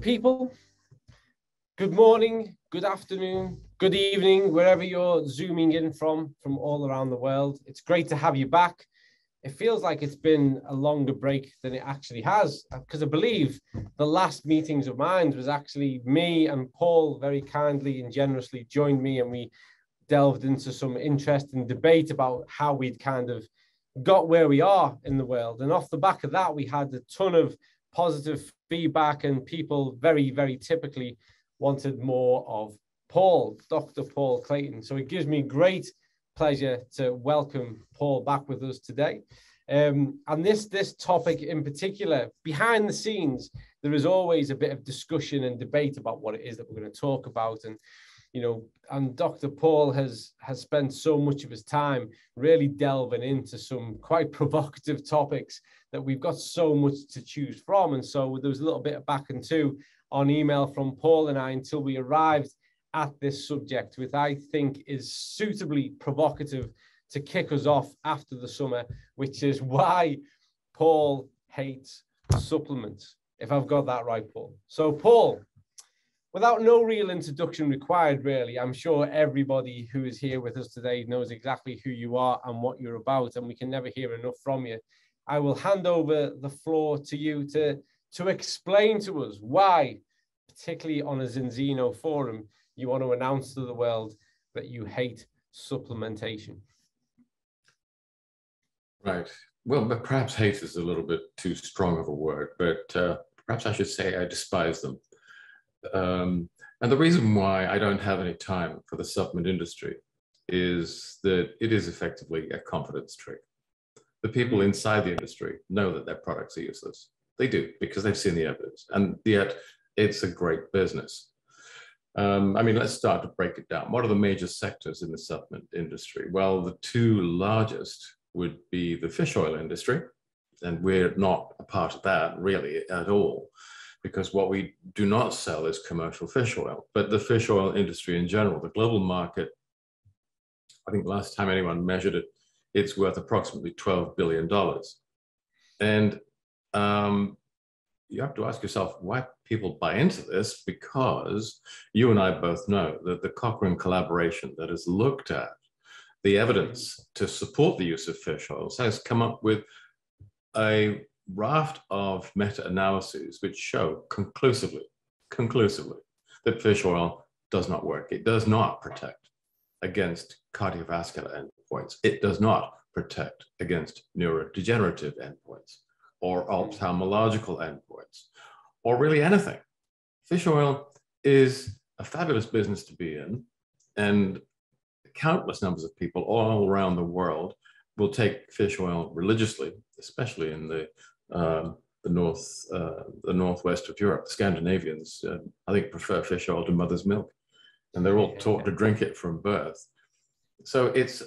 people. Good morning, good afternoon, good evening, wherever you're zooming in from all around the world. It's great to have you back. It feels like it's been a longer break than it actually has, because I believe the last meetings of mine was actually me and Paul very kindly and generously joined me, and we delved into some interesting debate about how we'd kind of got where we are in the world. And off the back of that, we had a ton of positive feedback, and people very, very typically wanted more of Paul, Dr. Paul Clayton. So it gives me great pleasure to welcome Paul back with us today. And this topic in particular, behind the scenes, there is always a bit of discussion and debate about what it is that we're going to talk about. And and Dr. Paul has spent so much of his time really delving into some quite provocative topics that we've got so much to choose from. And so there was a little bit of back and to on email from Paul and I until we arrived at this subject, which I think is suitably provocative to kick us off after the summer, which is why Paul hates supplements, if I've got that right, Paul. So Paul, without no real introduction required, really, I'm sure everybody who is here with us today knows exactly who you are and what you're about, and we can never hear enough from you. I will hand over the floor to you to explain to us why, particularly on a Zinzino forum, you want to announce to the world that you hate supplementation. Right. Well, but perhaps hate is a little bit too strong of a word, but perhaps I should say I despise them. And the reason why I don't have any time for the supplement industry is that it is effectively a confidence trick. The people inside the industry know that their products are useless. They do, because they've seen the evidence, and yet it's a great business. I mean, let's start to break it down. What are the major sectors in the supplement industry? Well, the two largest would be the fish oil industry, and we're not a part of that really at all, because what we do not sell is commercial fish oil. But the fish oil industry in general, the global market, I think last time anyone measured it, it's worth approximately $12 billion. And you have to ask yourself why people buy into this, because you and I both know that the Cochrane collaboration that has looked at the evidence to support the use of fish oils has come up with a raft of meta-analyses which show conclusively that fish oil does not work. It does not protect against cardiovascular endpoints. It does not protect against neurodegenerative endpoints or ophthalmological endpoints, or really anything. Fish oil is a fabulous business to be in, and countless numbers of people all around the world will take fish oil religiously, especially in the northwest of Europe. The Scandinavians, I think, prefer fish oil to mother's milk, and they're all taught to drink it from birth. So it's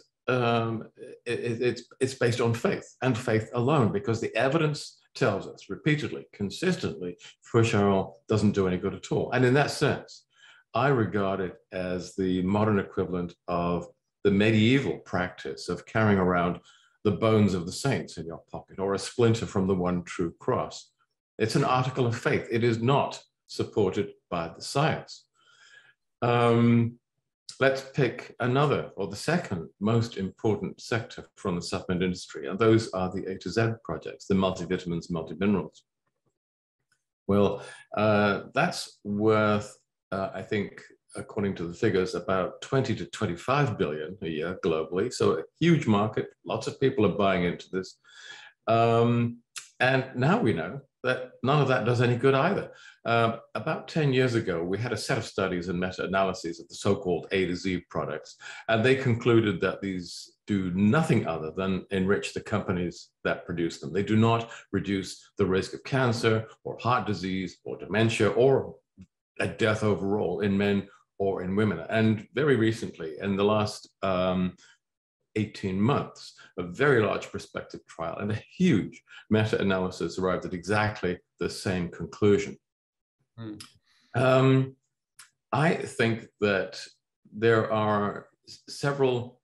based on faith, and faith alone, because the evidence tells us repeatedly, consistently, fish oil doesn't do any good at all. And in that sense, I regard it as the modern equivalent of the medieval practice of carrying around the bones of the saints in your pocket, or a splinter from the one true cross. It's an article of faith. It is not supported by the science. Let's pick another, or the second most important sector from the supplement industry, and those are the A to Z projects, the multivitamins, multiminerals. Well, that's worth, I think, according to the figures, about 20 to 25 billion a year globally. So a huge market, lots of people are buying into this. And now we know that none of that does any good either. About 10 years ago, we had a set of studies and meta-analyses of the so-called A to Z products, and they concluded that these do nothing other than enrich the companies that produce them. They do not reduce the risk of cancer or heart disease or dementia or a death overall in men or in women. And very recently, in the last 18 months, a very large prospective trial and a huge meta-analysis arrived at exactly the same conclusion. I think that there are several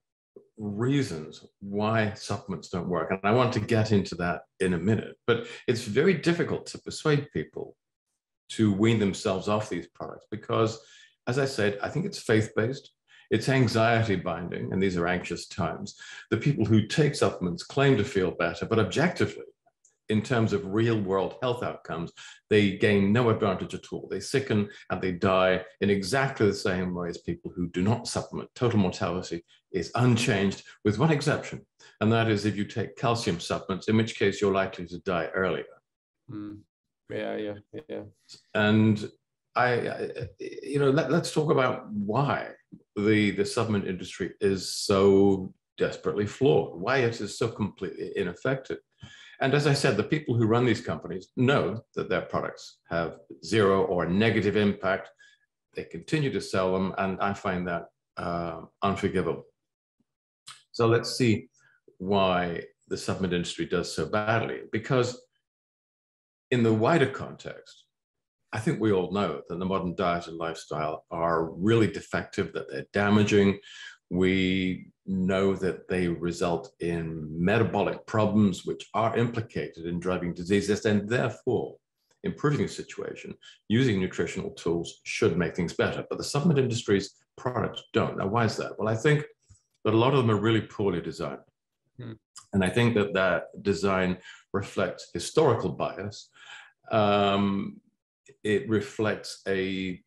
reasons why supplements don't work, and I want to get into that in a minute, but it's very difficult to persuade people to wean themselves off these products because, as I said, I think it's faith-based. It's anxiety binding, and these are anxious times. The people who take supplements claim to feel better, but objectively, in terms of real-world health outcomes, they gain no advantage at all. They sicken and they die in exactly the same way as people who do not supplement. Total mortality is unchanged, with one exception, and that is if you take calcium supplements, in which case you're likely to die earlier. Yeah. And let's talk about why the supplement industry is so desperately flawed, why it is so completely ineffective. And as I said, the people who run these companies know that their products have zero or negative impact. They continue to sell them, and I find that unforgivable. So let's see why the supplement industry does so badly. Because in the wider context, I think we all know that the modern diet and lifestyle are really defective, that they're damaging. We know that they result in metabolic problems which are implicated in driving diseases, and therefore improving the situation using nutritional tools should make things better. But the supplement industry's products don't. Now, why is that? Well, I think that a lot of them are really poorly designed. And I think that that design reflects historical bias. It reflects an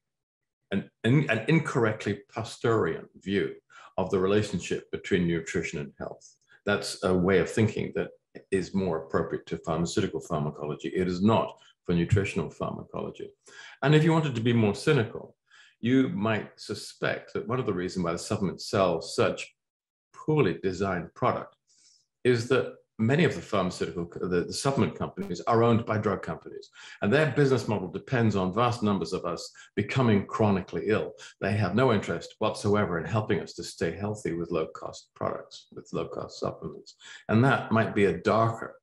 incorrectly Pasteurian view of the relationship between nutrition and health. That's a way of thinking that is more appropriate to pharmaceutical pharmacology. It is not for nutritional pharmacology. And if you wanted to be more cynical, you might suspect that one of the reasons why the supplements sell such poorly designed product is that many of the supplement companies are owned by drug companies, and their business model depends on vast numbers of us becoming chronically ill. They have no interest whatsoever in helping us to stay healthy with low-cost products, with low-cost supplements. And that might be a darker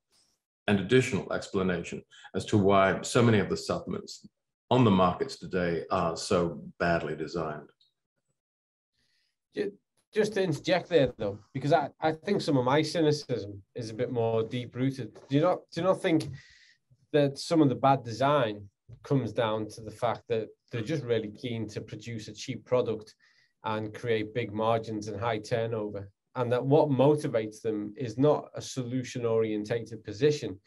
and additional explanation as to why so many of the supplements on the markets today are so badly designed. Just to interject there, though, because I think some of my cynicism is a bit more deep-rooted. Do you not think that some of the bad design comes down to the fact that they're just really keen to produce a cheap product and create big margins and high turnover, and that what motivates them is not a solution-orientated position,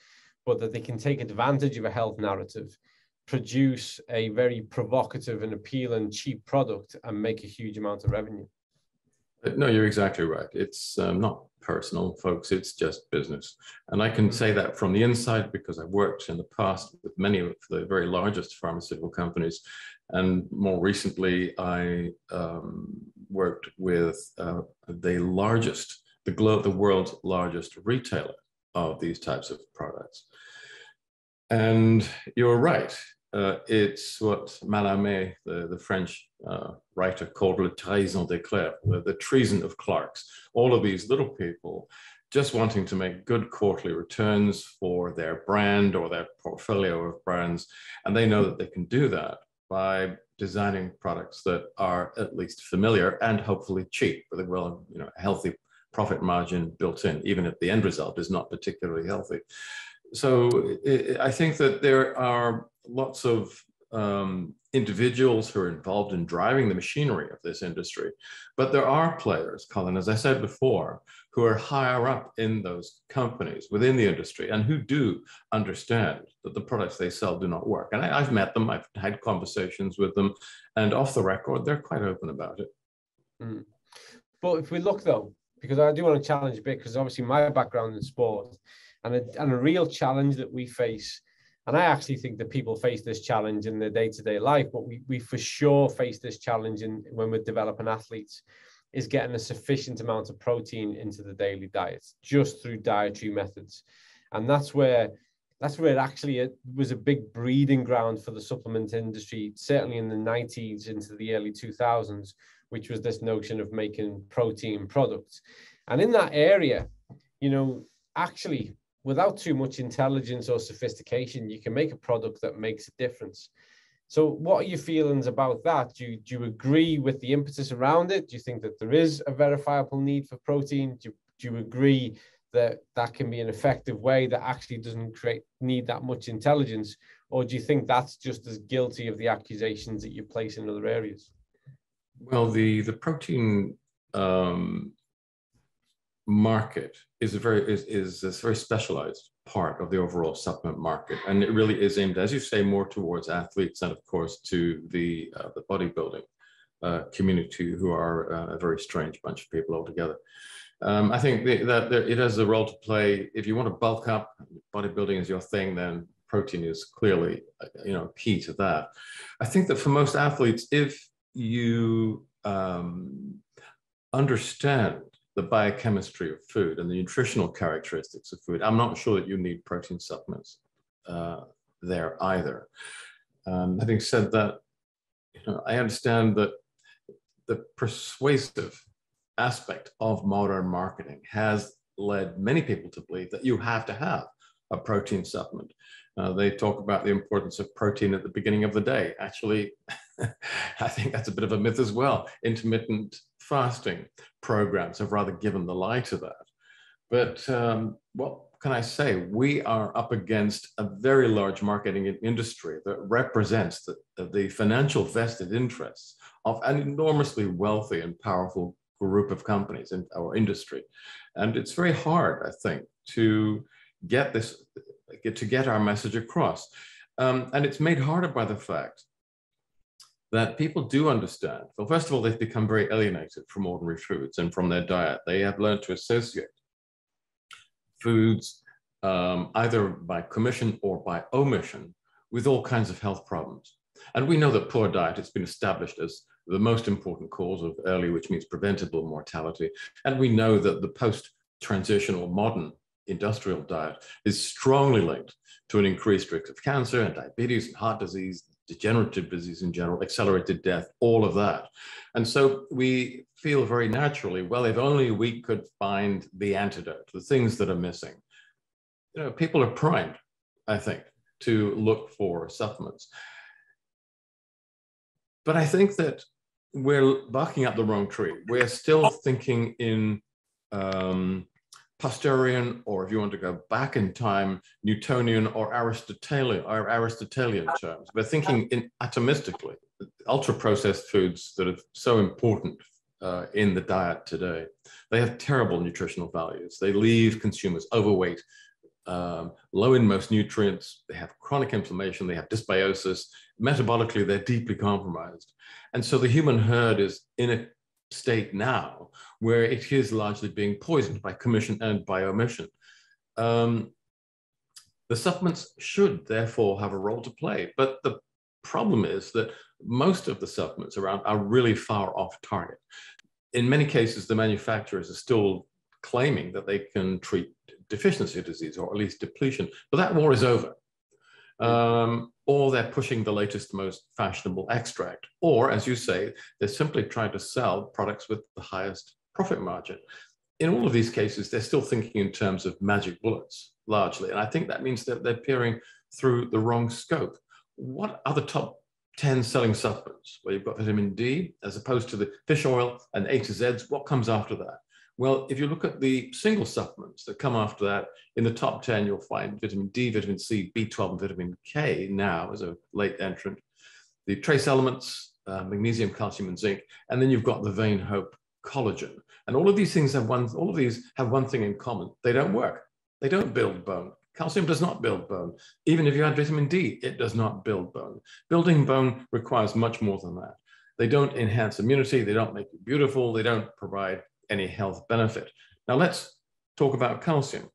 but that they can take advantage of a health narrative, produce a very provocative and appealing cheap product, and make a huge amount of revenue? No, you're exactly right. It's not personal, folks. It's just business. And I can say that from the inside because I've worked in the past with many of the very largest pharmaceutical companies. And more recently, I worked with the world's largest retailer of these types of products. And you're right. It's what Mallarmé, the French writer, called le trahison des clercs, the treason of clerks. All of these little people just wanting to make good quarterly returns for their brand or their portfolio of brands. And they know that they can do that by designing products that are at least familiar and hopefully cheap, with a healthy profit margin built in, even if the end result is not particularly healthy. So I think that there are lots of individuals who are involved in driving the machinery of this industry. But there are players, Colin, as I said before, who are higher up in those companies within the industry and who do understand that the products they sell do not work. And I've met them, I've had conversations with them, and off the record, they're quite open about it. But if we look, though, because I do want to challenge a bit, because obviously my background in sport, and a real challenge that we face, and I actually think that people face this challenge in their day-to-day life, but we for sure face this challenge when we're developing athletes, is getting a sufficient amount of protein into the daily diet, just through dietary methods. And that's where it was a big breeding ground for the supplement industry, certainly in the 90s into the early 2000s, which was this notion of making protein products. And in that area, actually, without too much intelligence or sophistication, you can make a product that makes a difference. So what are your feelings about that? Do you agree with the impetus around it? Do you think that there is a verifiable need for protein? Do you agree that can be an effective way that actually doesn't need that much intelligence? Or do you think that's just as guilty of the accusations that you place in other areas? Well, the protein market is a very specialized part of the overall supplement market, and it really is aimed, as you say, more towards athletes and, of course, to the bodybuilding community, who are a very strange bunch of people altogether. I think that it has a role to play. If you want to bulk up, bodybuilding is your thing, then protein is clearly, key to that. I think that for most athletes, if you understand the biochemistry of food and the nutritional characteristics of food, I'm not sure that you need protein supplements there either. Having said that, I understand that the persuasive aspect of modern marketing has led many people to believe that you have to have a protein supplement. They talk about the importance of protein at the beginning of the day. Actually, I think that's a bit of a myth as well. Intermittent fasting programs have rather given the lie to that. But what can I say? We are up against a very large marketing industry that represents the financial vested interests of an enormously wealthy and powerful group of companies in our industry. And it's very hard, I think, to get our message across. And it's made harder by the fact that people do understand. Well, first of all, they've become very alienated from ordinary foods and from their diet. They have learned to associate foods either by commission or by omission with all kinds of health problems. And we know that poor diet has been established as the most important cause of early, which means preventable mortality. And we know that the post-transitional modern industrial diet is strongly linked to an increased risk of cancer and diabetes and heart disease, degenerative disease in general, accelerated death, all of that. And so we feel very naturally, well, if only we could find the antidote, the things that are missing. People are primed, I think, to look for supplements. But I think that we're barking up the wrong tree. We're still thinking in Posterian, or if you want to go back in time, Newtonian or Aristotelian terms. We're thinking in atomistically. Ultra-processed foods that are so important in the diet today, they have terrible nutritional values. They leave consumers overweight, low in most nutrients, they have chronic inflammation, they have dysbiosis, metabolically they're deeply compromised. And so the human herd is in a state now where it is largely being poisoned by commission and by omission. The supplements should therefore have a role to play, but the problem is that most of the supplements around are really far off target. In many cases, the manufacturers are still claiming that they can treat deficiency disease or at least depletion, but that war is over. Or they're pushing the latest, most fashionable extract, or as you say, they're simply trying to sell products with the highest profit margin. In all of these cases, they're still thinking in terms of magic bullets, largely. And I think that means that they're peering through the wrong scope. What are the top 10 selling supplements? Well, you've got vitamin D, as opposed to the fish oil and A to Zs. What comes after that? Well, if you look at the single supplements that come after that, in the top 10, you'll find vitamin D, vitamin C, B12, and vitamin K now as a late entrant. The trace elements, magnesium, calcium, and zinc. And then you've got the vein hope collagen. And all of these things have one thing in common. They don't work. They don't build bone. Calcium does not build bone. Even if you add vitamin D, it does not build bone. Building bone requires much more than that. They don't enhance immunity. They don't make you beautiful. They don't provide any health benefit. Now let's talk about calcium.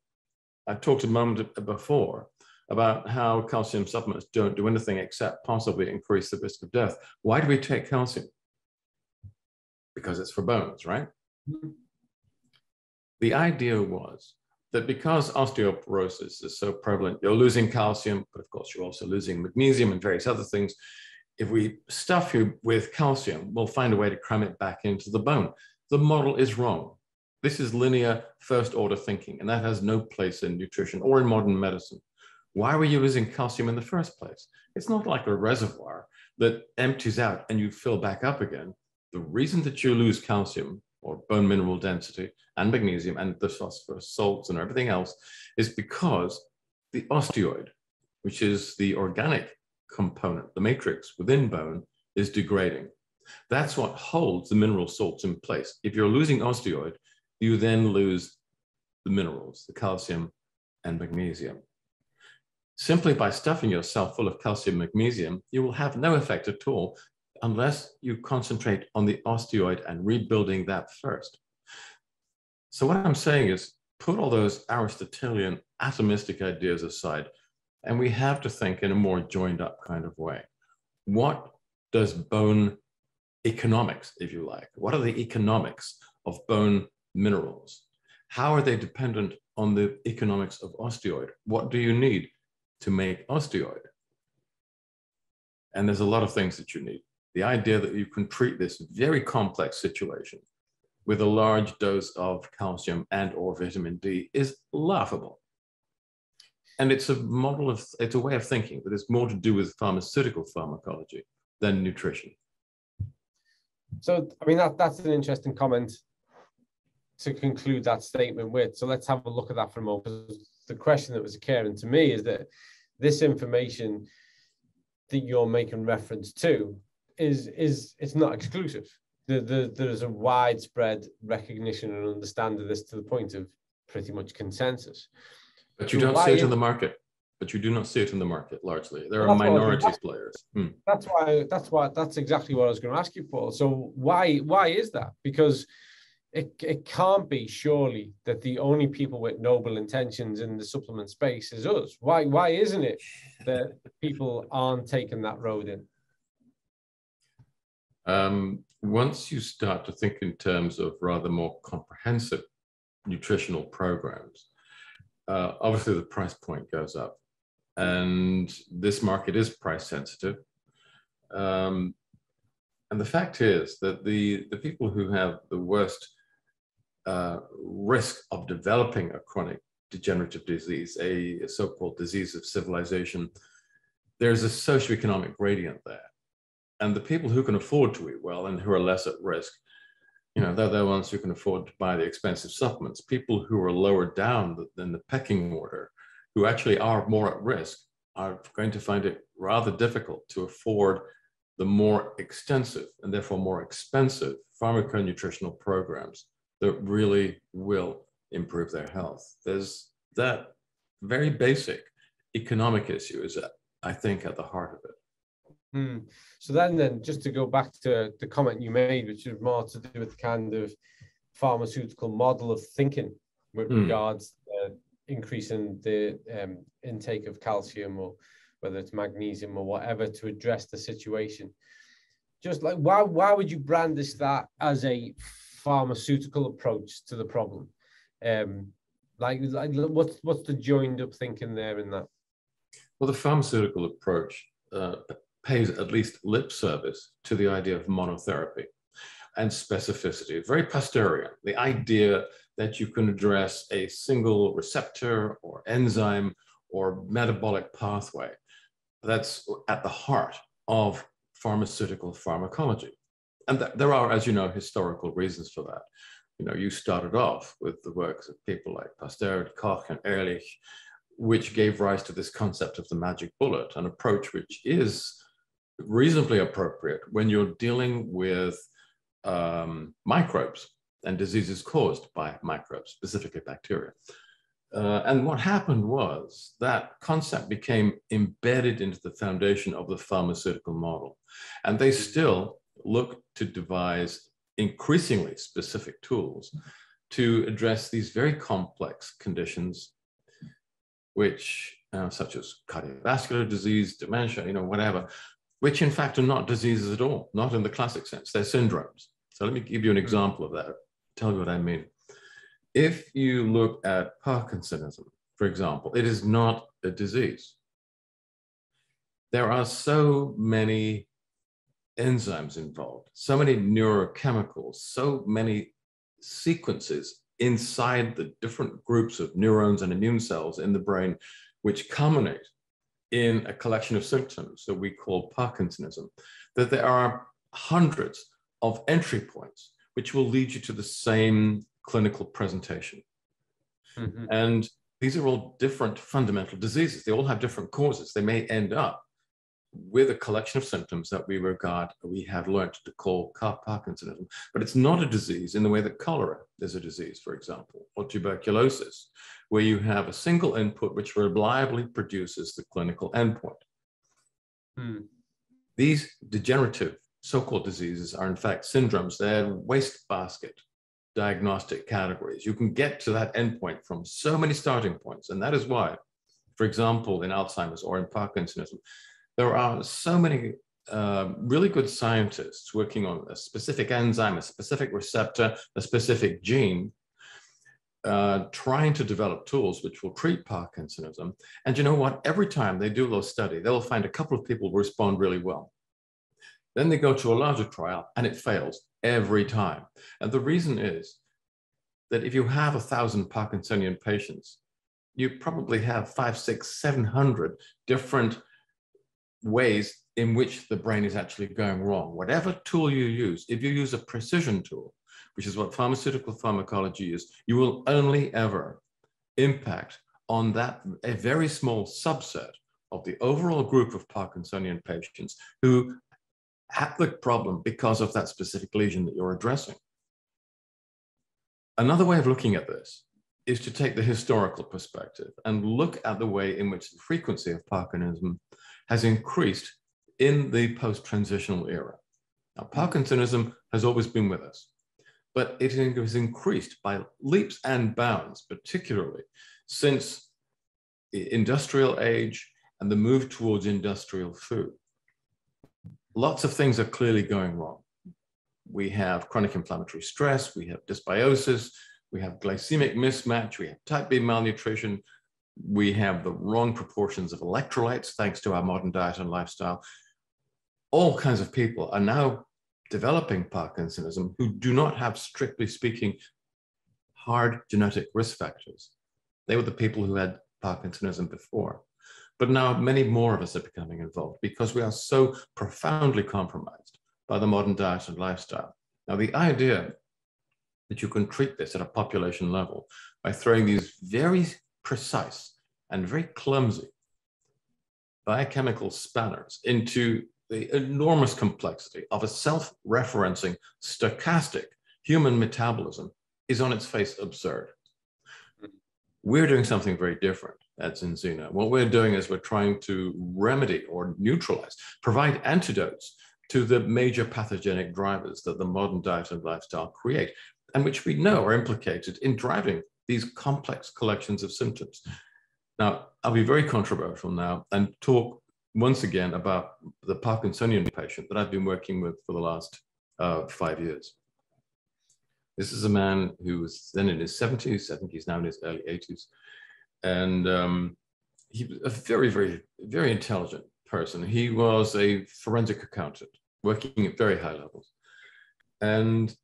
I talked a moment before about how calcium supplements don't do anything except possibly increase the risk of death. Why do we take calcium? Because it's for bones, right? The idea was that because osteoporosis is so prevalent, you're losing calcium, but of course you're also losing magnesium and various other things. If we stuff you with calcium, we'll find a way to cram it back into the bone. The model is wrong. This is linear first order thinking, and that has no place in nutrition or in modern medicine. Why were you losing calcium in the first place? It's not like a reservoir that empties out and you fill back up again. The reason that you lose calcium or bone mineral density, and magnesium, and the phosphorus salts and everything else, is because the osteoid, which is the organic component, the matrix within bone, is degrading. That's what holds the mineral salts in place. If you're losing osteoid, you then lose the minerals, the calcium and magnesium. Simply by stuffing yourself full of calcium and magnesium, you will have no effect at all unless you concentrate on the osteoid and rebuilding that first. So what I'm saying is, put all those Aristotelian atomistic ideas aside, and we have to think in a more joined up kind of way. What does bone economics, if you like, what are the economics of bone minerals? How are they dependent on the economics of osteoid? What do you need to make osteoid? And there's a lot of things that you need. The idea that you can treat this very complex situation with a large dose of calcium and or vitamin D is laughable. And it's a model of, it's a way of thinking that is more to do with pharmaceutical pharmacology than nutrition. So, I mean, that's an interesting comment to conclude that statement with. So let's have a look at that for a moment. The question that was occurring to me is that this information that you're making reference to it's not exclusive. There's a widespread recognition and understanding of this to the point of pretty much consensus. But you don't see it in the market. But you do not see it in the market largely. There are minorities players. That's exactly what I was going to ask you, Paul. So why is that? Because it can't be surely that the only people with noble intentions in the supplement space is us. Why isn't it that people aren't taking that road in? Once you start to think in terms of rather more comprehensive nutritional programs, obviously the price point goes up. And this market is price sensitive. And the fact is that the people who have the worst risk of developing a chronic degenerative disease, a so-called disease of civilization, there's a socioeconomic gradient there. And the people who can afford to eat well and who are less at risk, you know, they're the ones who can afford to buy the expensive supplements. People who are lower down than the pecking order, who actually are more at risk, are going to find it rather difficult to afford the more extensive and therefore more expensive pharmaconutritional programs that really will improve their health. There's that very basic economic issue is, I think, at the heart of it. So then just to go back to the comment you made, which is more to do with the kind of pharmaceutical model of thinking with regards to increasing the intake of calcium, or whether it's magnesium or whatever, to address the situation. Just like, why would you brandish that as a pharmaceutical approach to the problem? Like what's the joined up thinking there in that? Well, the pharmaceutical approach pays at least lip service to the idea of monotherapy and specificity, very Pasteurian, the idea that you can address a single receptor or enzyme or metabolic pathway. That's at the heart of pharmaceutical pharmacology. And there are, as you know, historical reasons for that. You know, you started off with the works of people like Pasteur, Koch, and Ehrlich, which gave rise to this concept of the magic bullet, an approach which is reasonably appropriate when you're dealing with microbes and diseases caused by microbes, specifically bacteria. And what happened was that concept became embedded into the foundation of the pharmaceutical model. And they still look to devise increasingly specific tools to address these very complex conditions, which, such as cardiovascular disease, dementia, you know, whatever, which in fact are not diseases at all, not in the classic sense, they're syndromes. So let me give you an example of that, tell you what I mean. If you look at Parkinsonism, for example, it is not a disease. There are so many enzymes involved, so many neurochemicals, so many sequences inside the different groups of neurons and immune cells in the brain, which culminate in a collection of symptoms that we call Parkinsonism, that there are hundreds of entry points which will lead you to the same clinical presentation. Mm-hmm. And these are all different fundamental diseases. They all have different causes. They may end up with a collection of symptoms that we have learned to call Parkinsonism, but it's not a disease in the way that cholera is a disease, for example, or tuberculosis, where you have a single input which reliably produces the clinical endpoint. These degenerative so-called diseases are in fact syndromes. They're wastebasket diagnostic categories. You can get to that endpoint from so many starting points, and that is why, for example, in Alzheimer's or in Parkinsonism, there are so many really good scientists working on a specific enzyme, a specific receptor, a specific gene, trying to develop tools which will treat Parkinsonism. And you know what? Every time they do a little study, they'll find a couple of people who respond really well. Then they go to a larger trial and it fails every time. And the reason is that if you have 1,000 Parkinsonian patients, you probably have 500, 600, 700 different ways in which the brain is actually going wrong. Whatever tool you use, if you use a precision tool, which is what pharmaceutical pharmacology is, you will only ever impact on a very small subset of the overall group of Parkinsonian patients who have the problem because of that specific lesion that you're addressing. Another way of looking at this is to take the historical perspective and look at the way in which the frequency of Parkinsonism has increased in the post-transitional era. Now, Parkinsonism has always been with us, but it has increased by leaps and bounds, particularly since the industrial age and the move towards industrial food. Lots of things are clearly going wrong. We have chronic inflammatory stress, we have dysbiosis, we have glycemic mismatch, we have type B malnutrition, we have the wrong proportions of electrolytes thanks to our modern diet and lifestyle. All kinds of people are now developing Parkinsonism who do not have, strictly speaking, hard genetic risk factors. They were the people who had Parkinsonism before. But now many more of us are becoming involved because we are so profoundly compromised by the modern diet and lifestyle. Now, the idea that you can treat this at a population level by throwing these very precise and very clumsy biochemical spanners into the enormous complexity of a self-referencing, stochastic human metabolism is on its face absurd. We're doing something very different at Zenzina. What we're doing is we're trying to remedy or neutralize, provide antidotes to the major pathogenic drivers that the modern diet and lifestyle create, and which we know are implicated in driving these complex collections of symptoms. Now, I'll be very controversial now and talk once again about the Parkinsonian patient that I've been working with for the last 5 years. This is a man who was then in his 70s. I think he's now in his early 80s. And he was a very, very, very intelligent person. He was a forensic accountant working at very high levels. And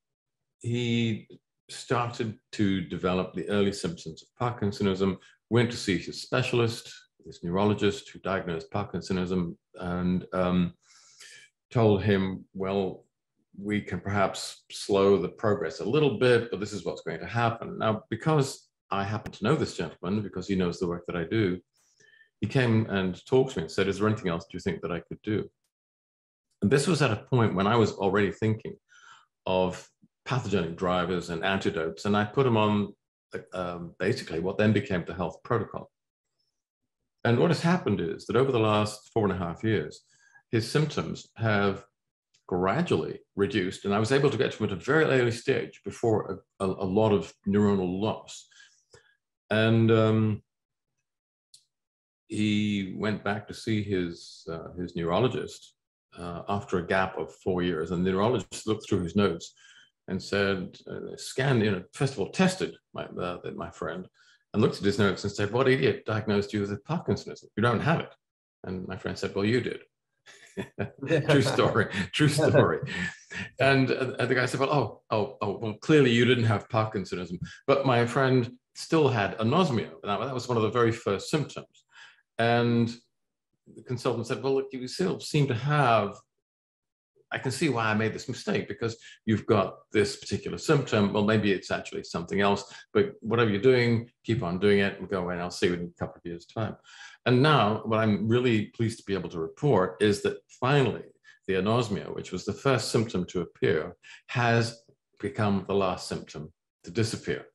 he started to develop the early symptoms of Parkinsonism, went to see his specialist, his neurologist who diagnosed Parkinsonism, and told him, well, we can perhaps slow the progress a little bit, but this is what's going to happen. Now, because I happen to know this gentleman, because he knows the work that I do, he came and talked to me and said, is there anything else do you think that I could do? And this was at a point when I was already thinking of pathogenic drivers and antidotes, and I put him on basically what then became the health protocol. And what has happened is that over the last 4.5 years, his symptoms have gradually reduced, and I was able to get to him at a very early stage before a lot of neuronal loss. And he went back to see his neurologist after a gap of 4 years, and the neurologist looked through his notes and said, scanned, first of all, tested my friend, and looked at his notes and said, what idiot diagnosed you with Parkinsonism? You don't have it. And my friend said, well, you did. True story, true story. And the guy said, well, well, clearly you didn't have Parkinsonism, but my friend still had anosmia. That was one of the very first symptoms. And the consultant said, well, look, you still seem to have I can see why I made this mistake, because you've got this particular symptom. Well, maybe it's actually something else, but whatever you're doing, keep on doing it and go away, and I'll see you in a couple of years' time. And now what I'm really pleased to be able to report is that finally the anosmia, which was the first symptom to appear, has become the last symptom to disappear.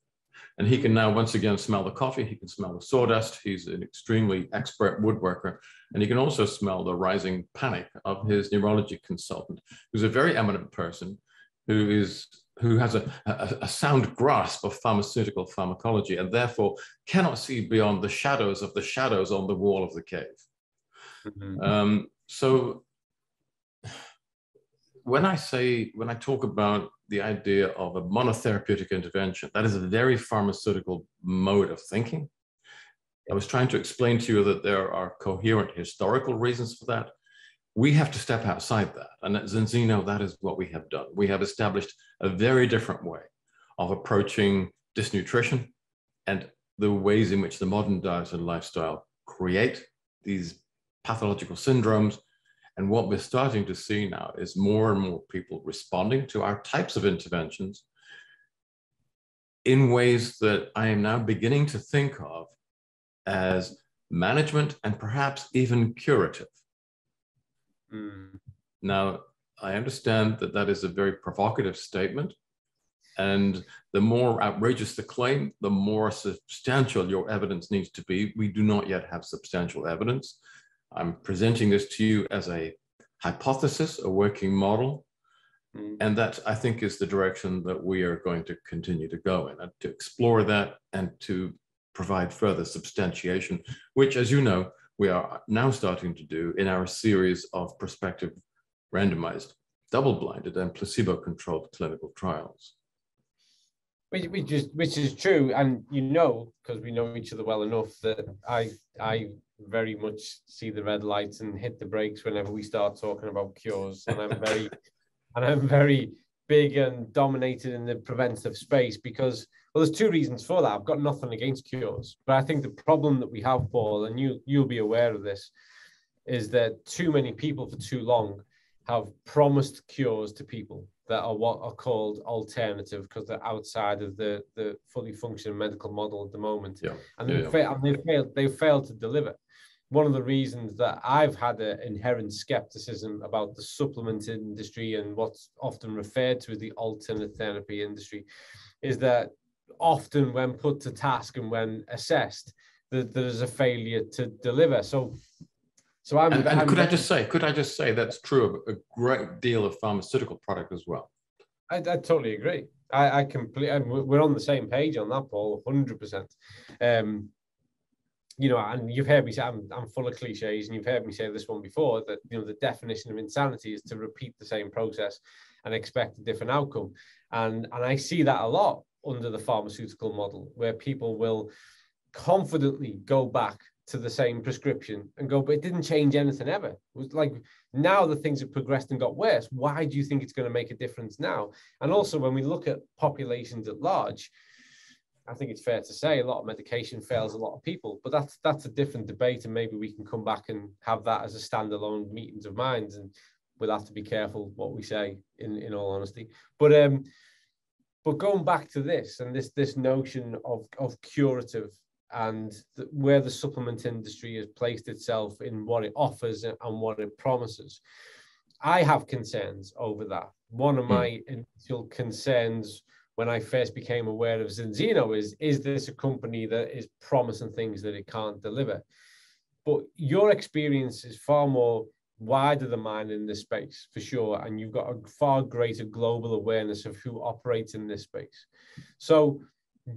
And he can now once again smell the coffee, he can smell the sawdust, he's an extremely expert woodworker, and he can also smell the rising panic of his neurology consultant, who's a very eminent person who has a sound grasp of pharmaceutical pharmacology, and therefore cannot see beyond the shadows of the shadows on the wall of the cave. Mm-hmm. So when I talk about the idea of a monotherapeutic intervention, that is a very pharmaceutical mode of thinking. I was trying to explain to you that there are coherent historical reasons for that. We have to step outside that. And at Zenzino, that is what we have done. We have established a very different way of approaching dysnutrition and the ways in which the modern diet and lifestyle create these pathological syndromes. And what we're starting to see now is more and more people responding to our types of interventions in ways that I am now beginning to think of as management and perhaps even curative. Now, I understand that that is a very provocative statement, and the more outrageous the claim, the more substantial your evidence needs to be. We do not yet have substantial evidence. I'm presenting this to you as a hypothesis, a working model, and that, I think, is the direction that we are going to continue to go in, and to explore that and to provide further substantiation, which, as you know, we are now starting to do in our series of prospective, randomized, double-blinded and placebo-controlled clinical trials. Which is true, and you know, because we know each other well enough, that I very much see the red lights and hit the brakes whenever we start talking about cures, and I'm very big and dominated in the preventative space because, well, there's two reasons for that. I've got nothing against cures, but I think the problem that we have, Paul, and you'll be aware of this, is that too many people for too long have promised cures to people that are what are called alternative because they're outside of the fully functioning medical model at the moment. Yeah. And they've failed to deliver. One of the reasons that I've had an inherent skepticism about the supplement industry and what's often referred to as the alternate therapy industry is that often when put to task and when assessed, there's a failure to deliver. So could I just say that's true of a great deal of pharmaceutical product as well. I totally agree. I completely, we're on the same page on that, Paul, 100%. You know, and you've heard me say, I'm full of cliches, and you've heard me say this one before, that, you know, the definition of insanity is to repeat the same process and expect a different outcome. And I see that a lot under the pharmaceutical model, where people will confidently go back to the same prescription and go, but it didn't change anything ever. It was like, now that things have progressed and got worse, why do you think it's going to make a difference now? And also, when we look at populations at large, I think it's fair to say a lot of medication fails a lot of people, but that's a different debate, and maybe we can come back and have that as a standalone meetings of minds, and we'll have to be careful what we say in all honesty. But going back to this and this notion of curative and where the supplement industry has placed itself in what it offers and what it promises, I have concerns over that. One of my initial concerns when I first became aware of Zenzino is this a company that is promising things that it can't deliver? But your experience is far more wider than mine in this space, for sure. And you've got a far greater global awareness of who operates in this space. So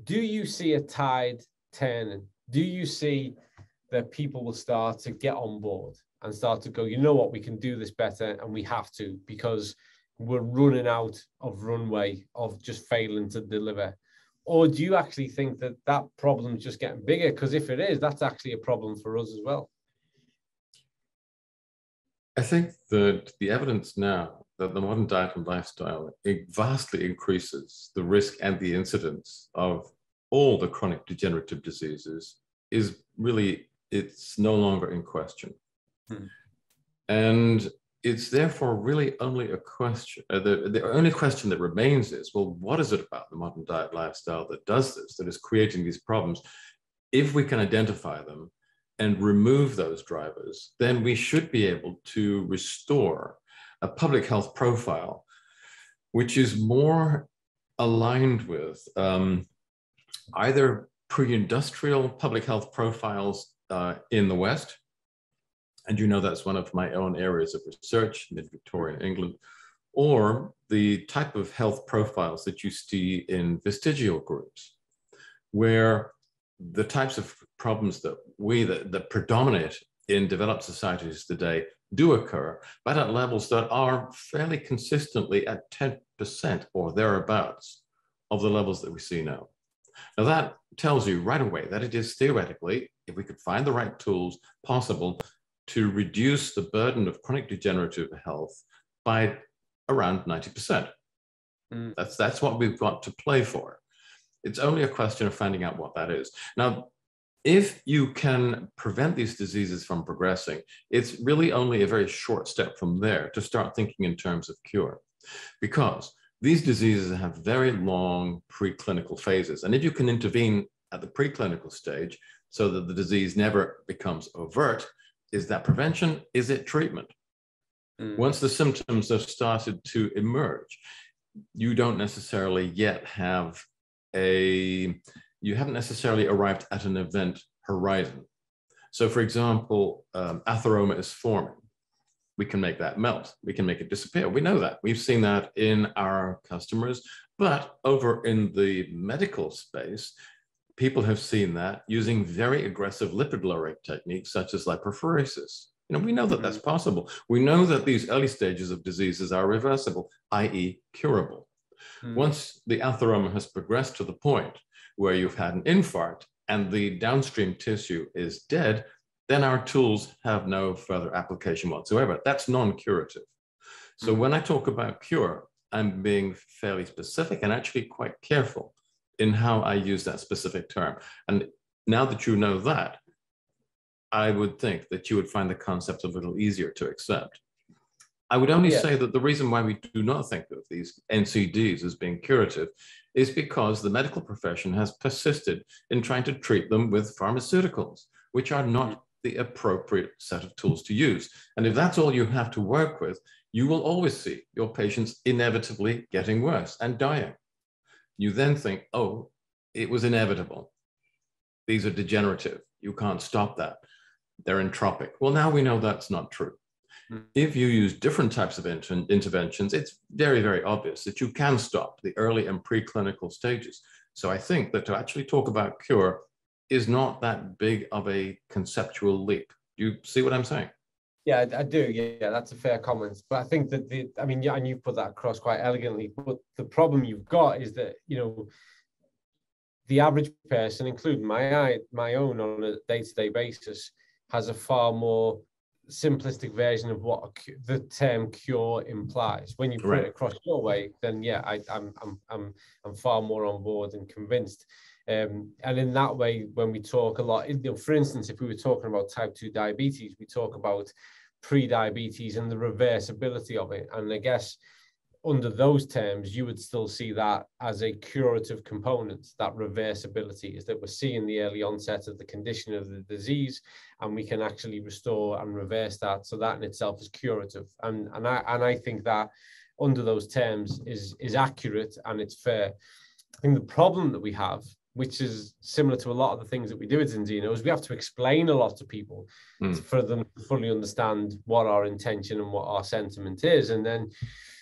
do you see a tide turning? Do you see that people will start to get on board and start to go, you know what, we can do this better, and we have to, because we're running out of runway of just failing to deliver? Or do you actually think that that problem is just getting bigger? Because if it is, that's actually a problem for us as well. I think that the evidence now that the modern diet and lifestyle vastly increases the risk and the incidence of all the chronic degenerative diseases is really, it's no longer in question. And it's therefore really only a question, the only question that remains is, well, what is it about the modern diet lifestyle that does this, that is creating these problems? If we can identify them and remove those drivers, then we should be able to restore a public health profile which is more aligned with either pre-industrial public health profiles in the West, and you know that's one of my own areas of research, mid-Victorian England, or the type of health profiles that you see in vestigial groups, where the types of problems that predominate in developed societies today do occur, but at levels that are fairly consistently at 10% or thereabouts of the levels that we see now. Now that tells you right away that it is theoretically, if we could find the right tools, possible to reduce the burden of chronic degenerative health by around 90%. That's what we've got to play for. It's only a question of finding out what that is. Now, if you can prevent these diseases from progressing, it's really only a very short step from there to start thinking in terms of cure, because these diseases have very long preclinical phases. And if you can intervene at the preclinical stage so that the disease never becomes overt, is that prevention? Is it treatment? Once the symptoms have started to emerge, you don't necessarily yet have you haven't necessarily arrived at an event horizon. So for example, atheroma is forming. We can make that melt. We can make it disappear. We know that. We've seen that in our customers, but over in the medical space, people have seen that using very aggressive lipid-lowering techniques such as lipophoresis. You know, we know that that's possible. We know that these early stages of diseases are reversible, i.e. curable. Once the atheroma has progressed to the point where you've had an infarct and the downstream tissue is dead, then our tools have no further application whatsoever. That's non-curative. So when I talk about cure, I'm being fairly specific and actually quite careful in how I use that specific term. And now that you know that, I would think that you would find the concept a little easier to accept. I would only say that the reason why we do not think of these NCDs as being curative is because the medical profession has persisted in trying to treat them with pharmaceuticals, which are not the appropriate set of tools to use. And if that's all you have to work with, you will always see your patients inevitably getting worse and dying. You then think, oh, it was inevitable. These are degenerative. You can't stop that. They're entropic. Well, now we know that's not true. If you use different types of interventions, it's very, very obvious that you can stop the early and preclinical stages. So I think that to actually talk about cure is not that big of a conceptual leap. Do you see what I'm saying? Yeah, I do. Yeah, that's a fair comment. But I think that yeah, and you've put that across quite elegantly. But the problem you've got is that, you know, the average person, including my own on a day-to-day basis, has a far more simplistic version of what the term cure implies. When you put it across your way, then yeah, I'm far more on board and convinced. And in that way, when we talk a lot, you know, for instance, if we were talking about type 2 diabetes, we talk about pre-diabetes and the reversibility of it. And I guess under those terms, you would still see that as a curative component, that reversibility is that we're seeing the early onset of the condition of the disease, and we can actually restore and reverse that. So that in itself is curative. And I think that under those terms is accurate and it's fair. I think the problem that we have, which is similar to a lot of the things that we do at Zinzino, is we have to explain a lot to people for them to fully understand what our intention and what our sentiment is. And then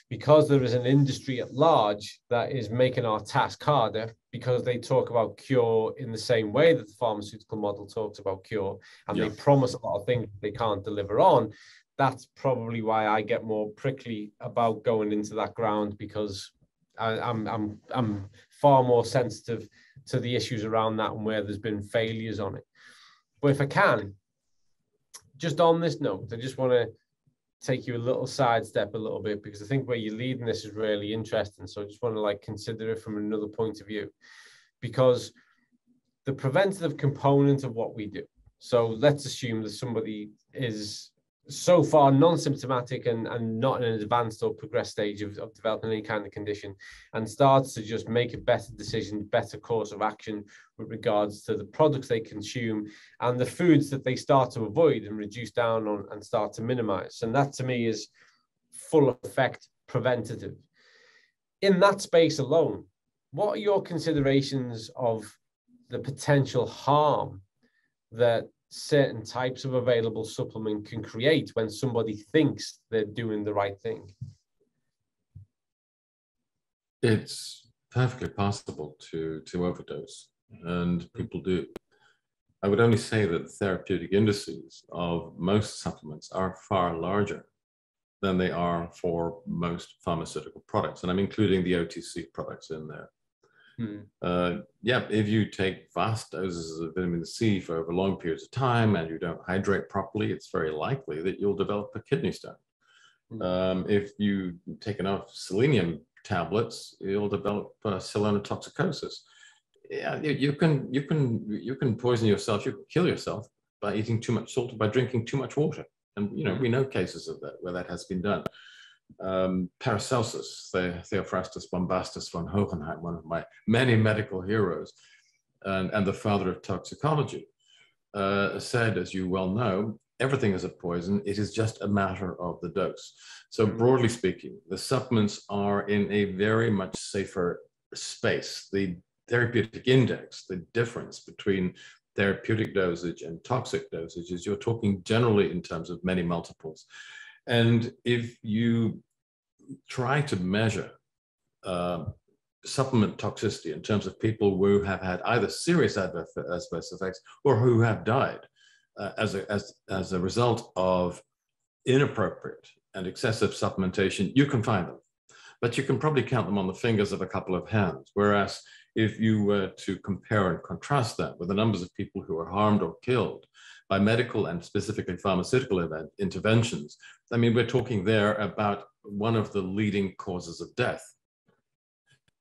because there is an industry at large that is making our task harder, because they talk about cure in the same way that the pharmaceutical model talks about cure, and they promise a lot of things they can't deliver on, that's probably why I get more prickly about going into that ground, because I'm far more sensitive to the issues around that and where there's been failures on it. But if I can, just on this note, I just want to take you a little sidestep a little bit, because I think where you're leading this is really interesting. So I just want to like consider it from another point of view, because the preventative component of what we do. So let's assume that somebody is so far non-symptomatic and not in an advanced or progressed stage of developing any kind of condition, and starts to just make a better decision, better course of action with regards to the products they consume and the foods that they start to avoid and reduce down on and start to minimize. And that to me is full effect preventative. In that space alone, what are your considerations of the potential harm that certain types of available supplement can create when somebody thinks they're doing the right thing? It's perfectly possible to overdose, and people do. I would only say that the therapeutic indices of most supplements are far larger than they are for most pharmaceutical products, and I'm including the OTC products in there. Yeah, if you take vast doses of vitamin C for over long periods of time and you don't hydrate properly, it's very likely that you'll develop a kidney stone. If you take enough selenium tablets, you'll develop selenotoxicosis. Yeah, you can poison yourself, you can kill yourself by eating too much salt or by drinking too much water. And we know cases of that where that has been done. Paracelsus, Theophrastus Bombastus von Hohenheim, one of my many medical heroes, and the father of toxicology, said, as you well know, everything is a poison. It is just a matter of the dose. So broadly speaking, the supplements are in a very much safer space. The therapeutic index, the difference between therapeutic dosage and toxic dosages, you're talking generally in terms of many multiples. And if you try to measure supplement toxicity in terms of people who have had either serious adverse effects or who have died as a result of inappropriate and excessive supplementation, you can find them. But you can probably count them on the fingers of a couple of hands. Whereas if you were to compare and contrast that with the numbers of people who are harmed or killed by medical and specifically pharmaceutical interventions, I mean, we're talking there about one of the leading causes of death.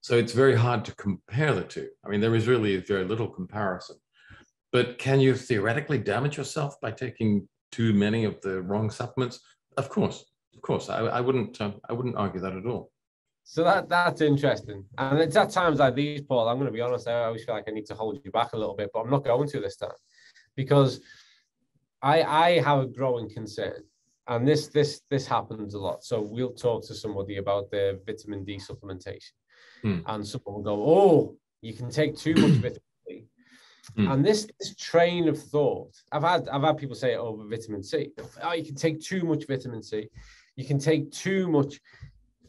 So it's very hard to compare the two. I mean, there is really very little comparison. But can you theoretically damage yourself by taking too many of the wrong supplements? Of course. I wouldn't argue that at all. So that's interesting. And it's at times like these, Paul, I'm going to be honest, I always feel like I need to hold you back a little bit, but I'm not going to this time, because I have a growing concern, and this happens a lot. So we'll talk to somebody about their vitamin D supplementation, and someone will go, "Oh, you can take too much vitamin D," and this train of thought, I've had people say it over vitamin C. Oh, you can take too much vitamin C, you can take too much.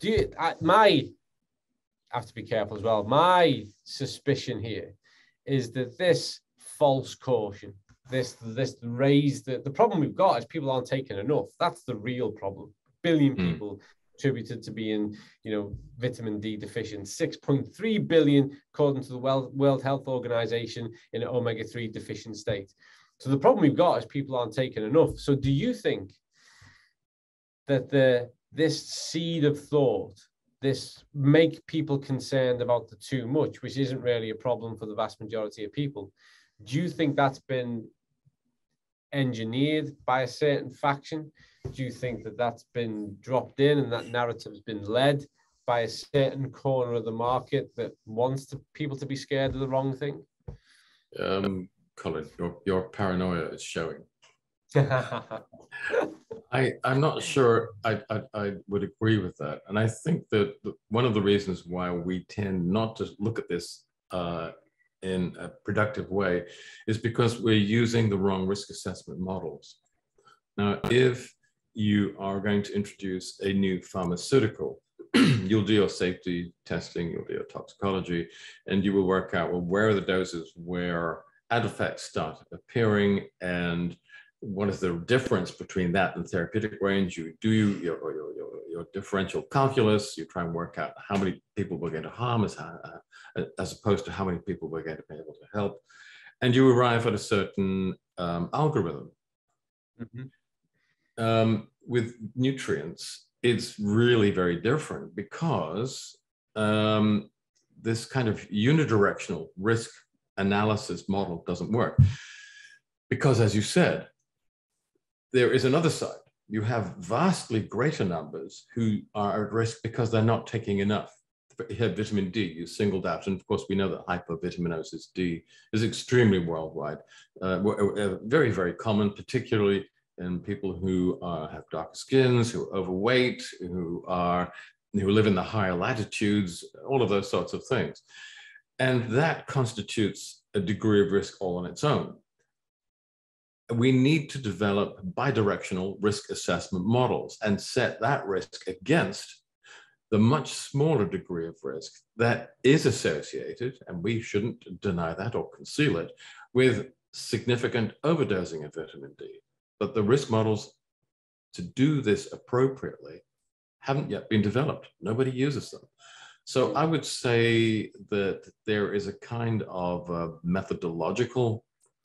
I have to be careful as well. My suspicion here is that this false caution, this raised, the problem we've got is people aren't taking enough. That's the real problem. A billion people attributed to being, vitamin D deficient. 6.3 billion according to the World Health Organization in an omega-3 deficient state. So the problem we've got is people aren't taking enough. So do you think that this seed of thought, this make people concerned about the too much, which isn't really a problem for the vast majority of people, do you think that's been engineered by a certain faction? Do you think that that's been dropped in and that narrative has been led by a certain corner of the market that wants people to be scared of the wrong thing? Colin, your paranoia is showing. I'm not sure I would agree with that. And I think that one of the reasons why we tend not to look at this in a productive way is because we're using the wrong risk assessment models. Now, if you are going to introduce a new pharmaceutical, you'll do your safety testing, you'll do your toxicology, and you will work out, well, where are the doses where ad effects start appearing, and what is the difference between that and therapeutic range? You do your differential calculus, you try and work out how many people we're going to harm as opposed to how many people we're going to be able to help. And you arrive at a certain algorithm. With nutrients, it's really very different because this kind of unidirectional risk analysis model doesn't work. Because as you said, there is another side, you have vastly greater numbers who are at risk because they're not taking enough. Here, vitamin D you singled out, and of course we know that hypervitaminosis D is extremely worldwide, very, very common, particularly in people who have darker skins, who are overweight, who live in the higher latitudes, all of those sorts of things. And that constitutes a degree of risk all on its own. We need to develop bidirectional risk assessment models and set that risk against the much smaller degree of risk that is associated, and we shouldn't deny that or conceal it, with significant overdosing of vitamin D. But the risk models to do this appropriately haven't yet been developed. Nobody uses them. So I would say that there is a kind of methodological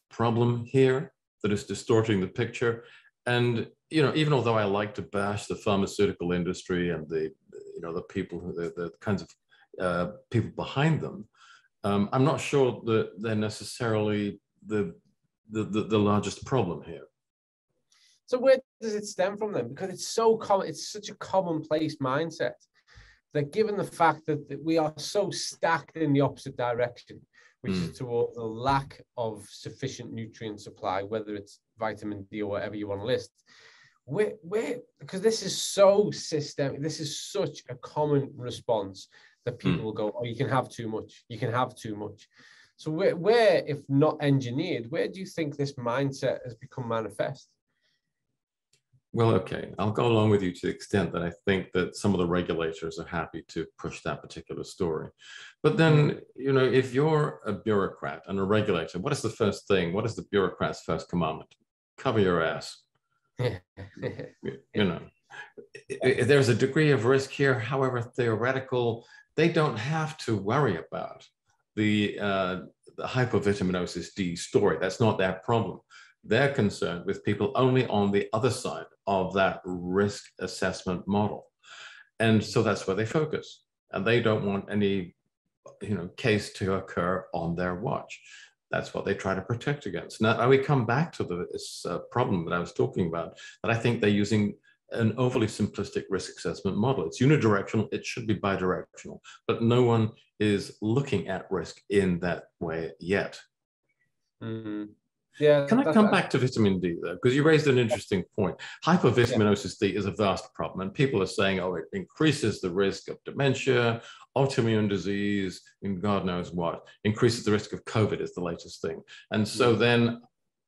problem here that is distorting the picture. And, you know, even although I like to bash the pharmaceutical industry and the people, the kinds of people behind them, I'm not sure that they're necessarily the largest problem here. So where does it stem from then? Because it's so common, it's such a commonplace mindset that given the fact that we are so stacked in the opposite direction, which is towards the lack of sufficient nutrient supply, whether it's vitamin D or whatever you want to list, because this is so systemic, this is such a common response that people will go, oh, you can have too much, you can have too much. So where, if not engineered, where do you think this mindset has become manifest? Well, okay, I'll go along with you to the extent that I think that some of the regulators are happy to push that particular story. But then, you know, if you're a bureaucrat and a regulator, what is the first thing? What is the bureaucrat's first commandment? Cover your ass. You know, there's a degree of risk here, however theoretical. They don't have to worry about the hypovitaminosis D story. That's not their problem. They're concerned with people only on the other side of that risk assessment model. And so that's where they focus. And they don't want any, you know, case to occur on their watch. That's what they try to protect against. Now we come back to this problem that I was talking about, that I think they're using an overly simplistic risk assessment model. It's unidirectional, it should be bidirectional, but no one is looking at risk in that way yet. Yeah. Can I come back to vitamin D though? Because you raised an interesting point. Hypervitaminosis D is a vast problem, and people are saying, oh, it increases the risk of dementia, autoimmune disease, and God knows what. Increases the risk of COVID is the latest thing. And so then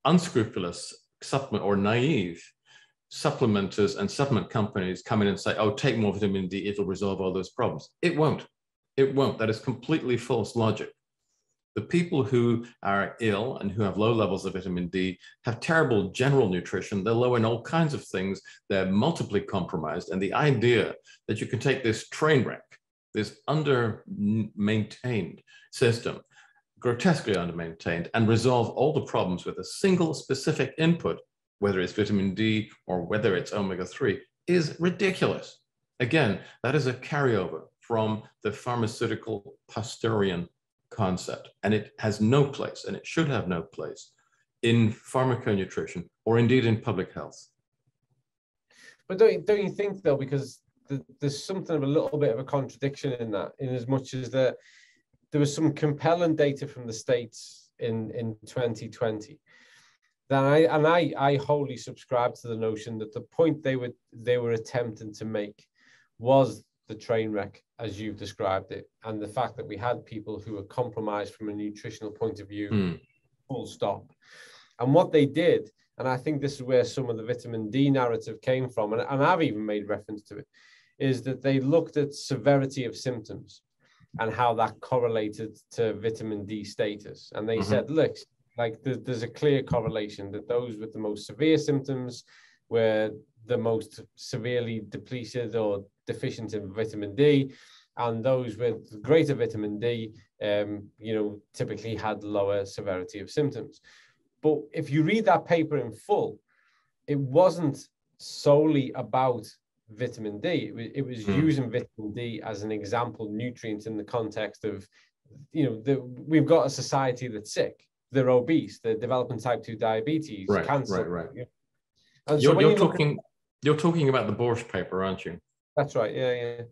unscrupulous supplement or naive supplementers and supplement companies come in and say, oh, take more vitamin D, it'll resolve all those problems. It won't. It won't. That is completely false logic. The people who are ill and who have low levels of vitamin D have terrible general nutrition. They're low in all kinds of things. They're multiply compromised. And the idea that you can take this train wreck, this under-maintained system, grotesquely under-maintained, and resolve all the problems with a single specific input, whether it's vitamin D or whether it's omega-3, is ridiculous. Again, that is a carryover from the pharmaceutical Pasteurian concept, and it has no place, and it should have no place in pharmaconutrition or indeed in public health. But don't you think though, because there's something of a little bit of a contradiction in that, in as much as there was some compelling data from the States in 2020 that I wholly subscribe to the notion that the point they were attempting to make was the train wreck, as you've described it, and the fact that we had people who were compromised from a nutritional point of view, full stop. And what they did, and I think this is where some of the vitamin D narrative came from, and I've even made reference to it, is that they looked at severity of symptoms and how that correlated to vitamin D status. And they said, look, like there's a clear correlation that those with the most severe symptoms were the most severely depleted or deficient in vitamin D, and those with greater vitamin D, typically had lower severity of symptoms. But if you read that paper in full, it wasn't solely about vitamin D. It was using vitamin D as an example nutrient in the context of, we've got a society that's sick. They're obese. They're developing type 2 diabetes, cancer. Right. And You're so talking. You're talking about the Borsch paper, aren't you? That's right.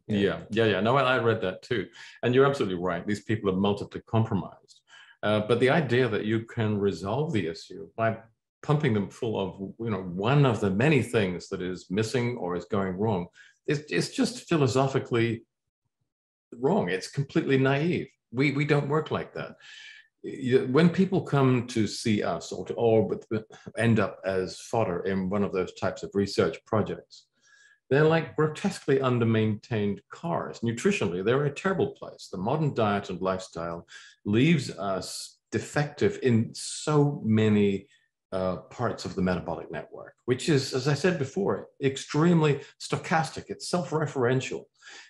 Yeah. No, I read that too. And you're absolutely right. These people are multiply compromised. But the idea that you can resolve the issue by pumping them full of, one of the many things that is missing or is going wrong, it's just philosophically wrong. It's completely naive. We don't work like that. When people come to see us or end up as fodder in one of those types of research projects, they're like grotesquely under-maintained cars. Nutritionally, they're a terrible place. The modern diet and lifestyle leaves us defective in so many parts of the metabolic network, which is, as I said before, extremely stochastic. It's self-referential.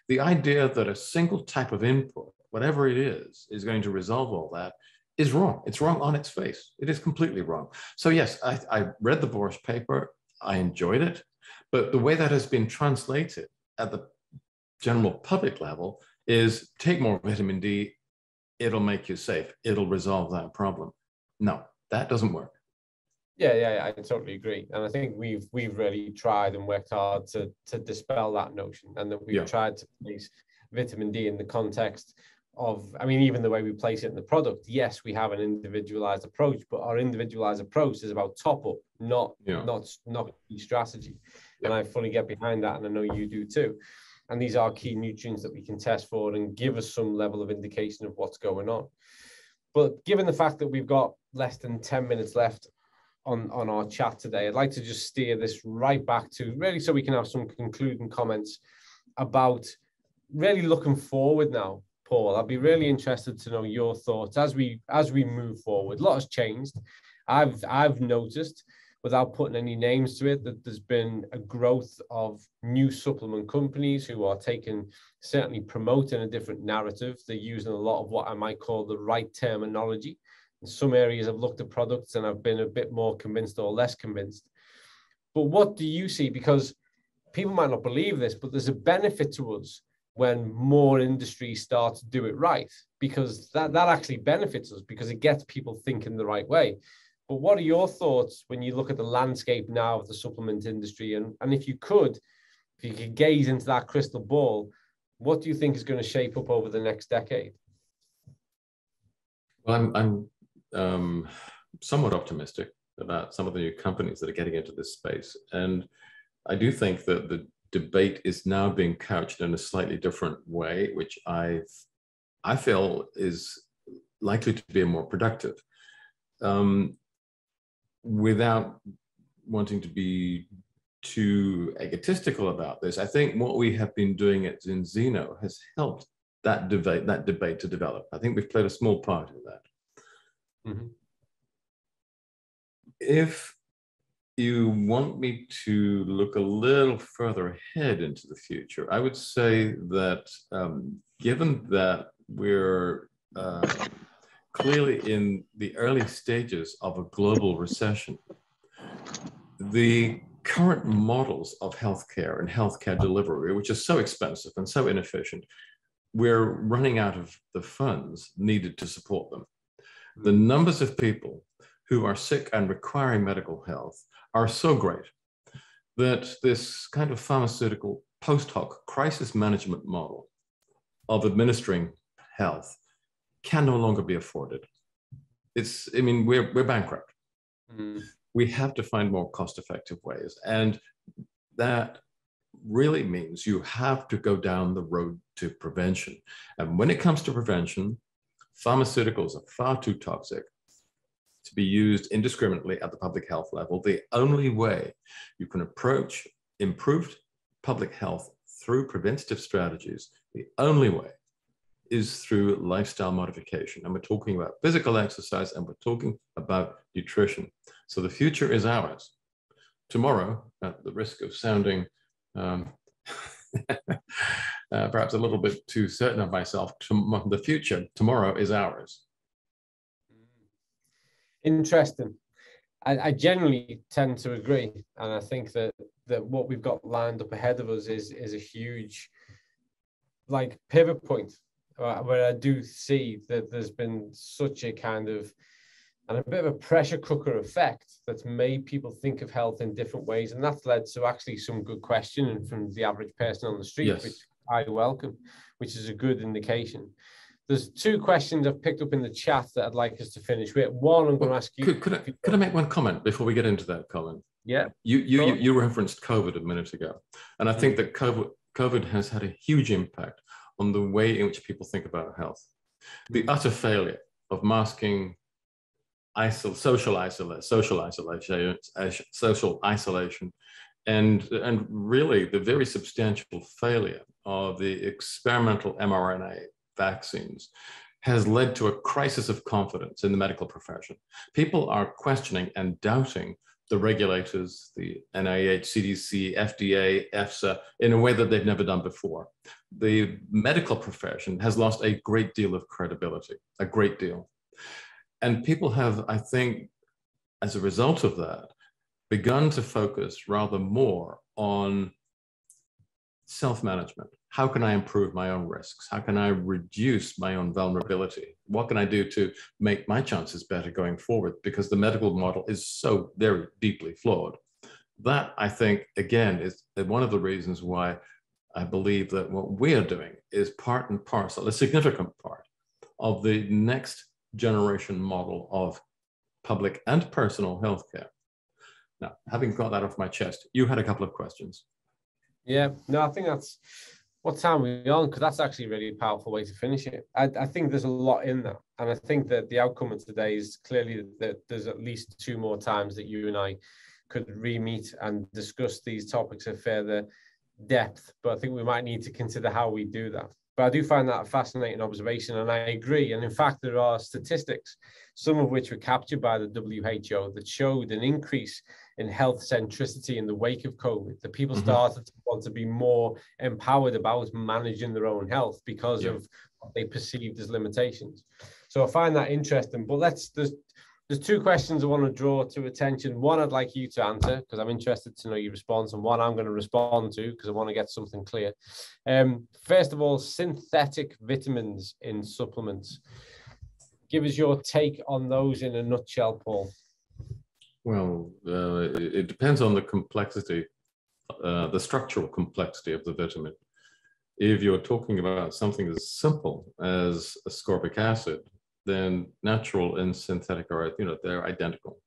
The idea that a single type of input, whatever it is going to resolve all that is wrong. It's wrong on its face. It is completely wrong. So yes, I read the Borsch paper. I enjoyed it. But the way that has been translated at the general public level is take more vitamin D, it'll make you safe, it'll resolve that problem. No, that doesn't work. Yeah, I totally agree. And I think we've really tried and worked hard to dispel that notion, and that we've tried to place vitamin D in the context of, even the way we place it in the product. Yes, we have an individualized approach, but our individualized approach is about top up, not key strategy. And I fully get behind that, and I know you do too. And these are key nutrients that we can test for and give us some level of indication of what's going on. But given the fact that we've got less than 10 minutes left on our chat today, I'd like to just steer this right back to really, so we can have some concluding comments about really looking forward now. Paul, I'd be really interested to know your thoughts as we move forward. A lot has changed. I've noticed, without putting any names to it, that there's been a growth of new supplement companies who are certainly promoting a different narrative. They're using a lot of what I might call the right terminology. In some areas, I've looked at products and I've been a bit more convinced or less convinced. But what do you see? Because people might not believe this, but there's a benefit to us when more industries start to do it right, because that actually benefits us, because it gets people thinking the right way. But what are your thoughts when you look at the landscape now of the supplement industry? And if you could gaze into that crystal ball, what do you think is going to shape up over the next decade? Well, I'm somewhat optimistic about some of the new companies that are getting into this space. And I do think that the debate is now being couched in a slightly different way, which I feel is likely to be more productive. Without wanting to be too egotistical about this, I think what we have been doing at Zinzino has helped that debate to develop. I think we've played a small part in that. Mm-hmm. If you want me to look a little further ahead into the future, I would say that given that we're clearly in the early stages of a global recession, the current models of healthcare and healthcare delivery, which are so expensive and so inefficient, we're running out of the funds needed to support them. The numbers of people who are sick and requiring medical health are so great that this kind of pharmaceutical post hoc crisis management model of administering health can no longer be afforded. We're bankrupt. Mm. We have to find more cost-effective ways. And that really means you have to go down the road to prevention. And when it comes to prevention, pharmaceuticals are far too toxic to be used indiscriminately at the public health level. The only way you can approach improved public health through preventative strategies, the only way is through lifestyle modification. And we're talking about physical exercise, and we're talking about nutrition. So the future is ours. Tomorrow, at the risk of sounding perhaps a little bit too certain of myself, the future tomorrow is ours. Interesting. I generally tend to agree, and I think that what we've got lined up ahead of us is a huge pivot point, where I do see that there's been such a kind of and a bit of a pressure cooker effect that's made people think of health in different ways. And that's led to actually some good questioning from the average person on the street, Yes. which I welcome, which is a good indication. There's two questions I've picked up in the chat that I'd like us to finish with. One, I'm going to ask you. Could I make one comment before we get into that, Colin? Yeah. You referenced COVID a minute ago. And I think that COVID has had a huge impact on the way in which people think about health. The utter failure of masking social isolation, and really the very substantial failure of the experimental mRNA vaccines has led to a crisis of confidence in the medical profession. People are questioning and doubting the regulators, the NIH, CDC, FDA, EFSA, in a way that they've never done before. The medical profession has lost a great deal of credibility, a great deal. And people have, I think, as a result of that, begun to focus rather more on self-management. How can I improve my own risks? How can I reduce my own vulnerability? What can I do to make my chances better going forward? Because the medical model is so very deeply flawed. That, I think, again, is one of the reasons why I believe that what we are doing is part and parcel, a significant part of the next generation model of public and personal healthcare. Now, having got that off my chest, you had a couple of questions. Yeah, no, I think that's what time we're on, because that's actually a really powerful way to finish it. I think there's a lot in that. And I think that the outcome of today is clearly that there's at least 2 more times that you and I could re-meet and discuss these topics of further depth. But I think we might need to consider how we do that. But I do find that a fascinating observation, and I agree. And in fact, there are statistics, some of which were captured by the WHO, that showed an increase in health centricity in the wake of COVID, that people started to want to be more empowered about managing their own health because of what they perceived as limitations. So I find that interesting. But there's 2 questions I want to draw to attention. One, I'd like you to answer, because I'm interested to know your response, and one I'm going to respond to, because I want to get something clear. First of all, synthetic vitamins in supplements. Give us your take on those in a nutshell, Paul. Well, it depends on the complexity, the structural complexity of the vitamin. If you're talking about something as simple as ascorbic acid, then natural and synthetic are, they're identical.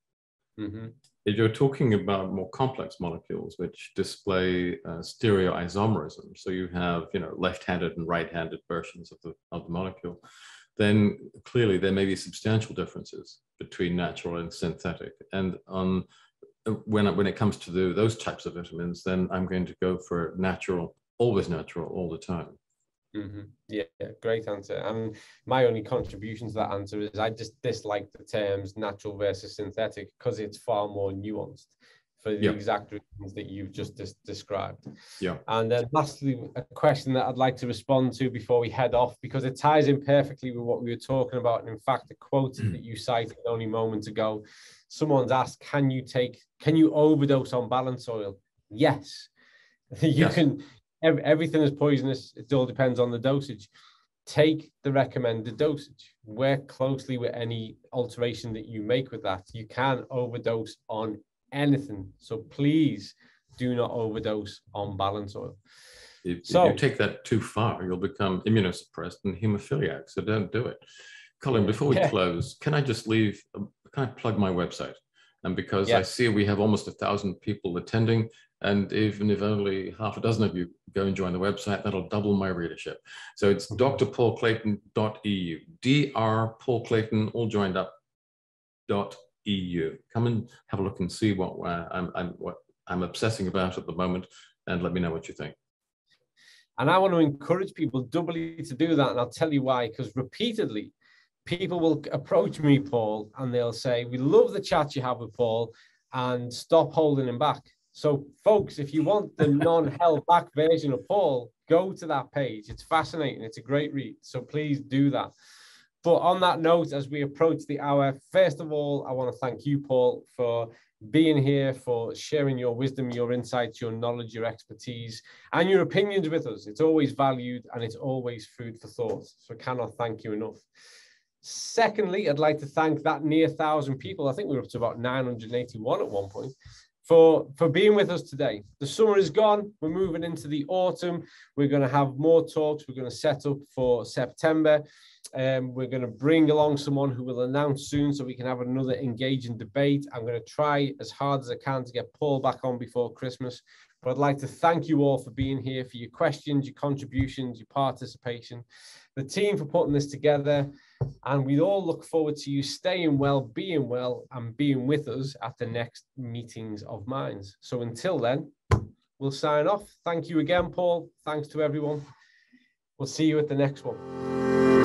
If you're talking about more complex molecules, which display stereoisomerism, so you have, left-handed and right-handed versions of the molecule, then clearly there may be substantial differences between natural and synthetic. And when it comes to those types of vitamins, then I'm going to go for natural, always natural, all the time. Yeah, great answer. And my only contribution to that answer is I just dislike the terms natural versus synthetic, because it's far more nuanced for the exact reasons that you've just described. And then lastly, a question that I'd like to respond to before we head off, because it ties in perfectly with what we were talking about. And in fact, the quote that you cited only moments ago, someone's asked, can you overdose on balance oil? Yes. You can. Everything is poisonous. It all depends on the dosage. Take the recommended dosage. Work closely with any alteration that you make with that. You can overdose on anything. So please do not overdose on balance oil. If you take that too far, you'll become immunosuppressed and hemophiliac. So don't do it. Colin, before we close, can I plug my website? And because I see we have almost 1,000 people attending, and even if only half a dozen of you go and join the website, that'll double my readership. So it's drpaulclayton.eu, Dr. Paul Clayton, all joined up, .eu. Come and have a look and see what I'm obsessing about at the moment, and let me know what you think. And I want to encourage people doubly to do that, and I'll tell you why, because repeatedly, people will approach me, Paul, and they'll say, we love the chat you have with Paul, and stop holding him back. So folks, if you want the non-held back version of Paul, go to that page. It's fascinating. It's a great read. So please do that. But on that note, as we approach the hour, first of all, I want to thank you, Paul, for being here, for sharing your wisdom, your insights, your knowledge, your expertise, and your opinions with us. It's always valued, and it's always food for thought. So I cannot thank you enough. Secondly, I'd like to thank that near 1,000 people. I think we were up to about 981 at one point. For being with us today. The summer is gone. We're moving into the autumn. We're going to have more talks. We're going to set up for September. We're going to bring along someone who will announce soon so we can have another engaging debate. I'm going to try as hard as I can to get Paul back on before Christmas. But I'd like to thank you all for being here, for your questions, your contributions, your participation, the team for putting this together. And we all look forward to you staying well, and being with us at the next meetings of minds. So until then, we'll sign off. Thank you again, Paul. Thanks to everyone. We'll see you at the next one.